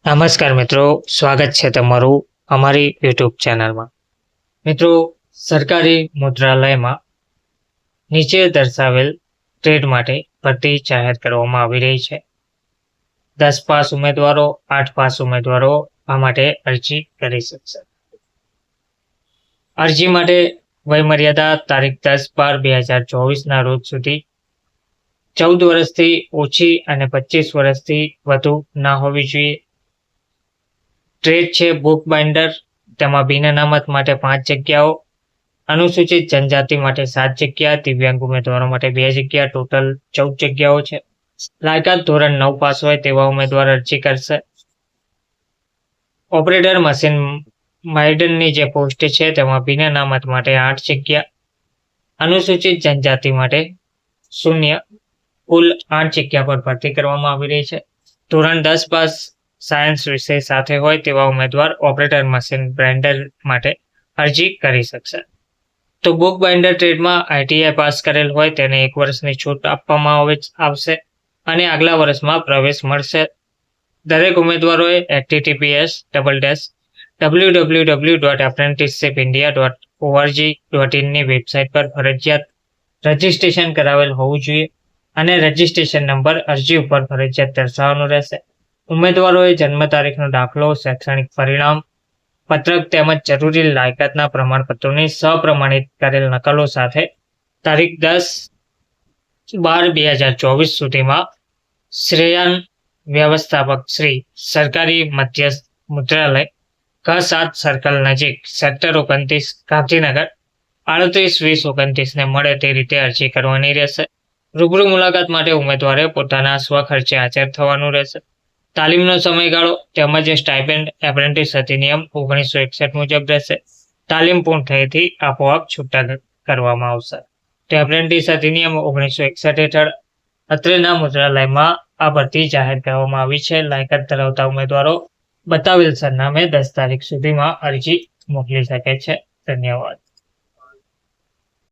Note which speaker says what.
Speaker 1: નમસ્કાર મિત્રો, સ્વાગત છે તમારું અમારી યુટ્યુબ ચેનલમાં. મિત્રો, સરકારી મુદ્રાલયમાં નીચે દર્શાવેલ ટ્રેડ માટે ભરતી જાહેર કરવામાં આવી રહી છે. 10 પાસ ઉમેદવારો, 8 પાસ ઉમેદવારો આ માટે અરજી કરી શકશે. અરજી માટે વયમર્યાદા તારીખ 10/12/2024 રોજ સુધી 14 વર્ષથી ઓછી અને 25 વર્ષથી વધુ ના હોવી જોઈએ. ટ્રેડ છે બુક બાઇન્ડર, તેમાં બિન અનામત માટે 5 જગ્યાઓ, અનુસૂચિત જનજાતિ માટે 7 જગ્યા, દિવ્યાંગ ઉમેદવારો માટે 2 જગ્યા, ટોટલ 14 જગ્યાઓ છે. લાયકાત ધોરણ 9 પાસ હોય તેવા ઉમેદવાર અરજી કરશે. ઓપરેટર મશીન માઇડનની જે પોસ્ટ છે તેમાં બિન અનામત માટે 8 જગ્યા, અનુસૂચિત જનજાતિ માટે 0, કુલ 8 જગ્યા પર ભરતી કરવામાં આવી રહી છે. ધોરણ 10 પાસ સાયન્સ વિષય સાથે હોય તેવા ઉમેદવાર ઓપરેટર મશીન ગ્રાઇન્ડર માટે અરજી કરી શકશે. તો બુક બાઇન્ડર ટ્રેડમાં આઈટીઆઈ પાસ કરેલ હોય તેને 1 વર્ષની છૂટ આપવામાં આવશે અને આગલા વર્ષમાં પ્રવેશ મળશે. દરેક ઉમેદવારોએ https://www.apprenticeshipindia.org.in ની વેબસાઇટ પર ફરજિયાત રજિસ્ટ્રેશન કરાવેલ હોવું જોઈએ અને રજિસ્ટ્રેશન નંબર અરજી ઉપર ફરજિયાત દર્શાવવાનો રહેશે. ઉમેદવારોએ જન્મ તારીખનો દાખલો, શૈક્ષણિક પરિણામ પત્રક તેમજ જરૂરી લાયકાતના પ્રમાણપત્રોની સપ્રમાણિત કરેલ નકલો સાથે તારીખ 10/12/2024 સુધીમાં શ્રેયાન વ્યવસ્થાપક શ્રી સરકારી મધ્યસ્થ મુદ્રાલય K7 સર્કલ નજીક સેક્ટર 29 ગાંધીનગર 382029 ને મળે તે રીતે અરજી કરવાની રહેશે. રૂબરૂ મુલાકાત માટે ઉમેદવારે પોતાના સ્વખર્ચે હાજર થવાનું રહેશે. તાલીમનો સમયગાળો તેમજ સ્ટાઇપેન્ડ એપ્રેન્ટિસ અધિનિયમ 1961 મુજબ રહેશે. તાલીમ પૂર્ણ થયેથી આપોઆપ છૂટા કરવામાં આવશે. તો એપ્રેન્ટિસ અધિનિયમ 1961 હેઠળ અત્રેના મુદ્રાલયમાં આ ભરતી જાહેર કરવામાં આવી છે. લાયકાત ધરાવતા ઉમેદવારો બતાવેલ સરનામે 10 તારીખ સુધીમાં અરજી મોકલી શકે છે. ધન્યવાદ.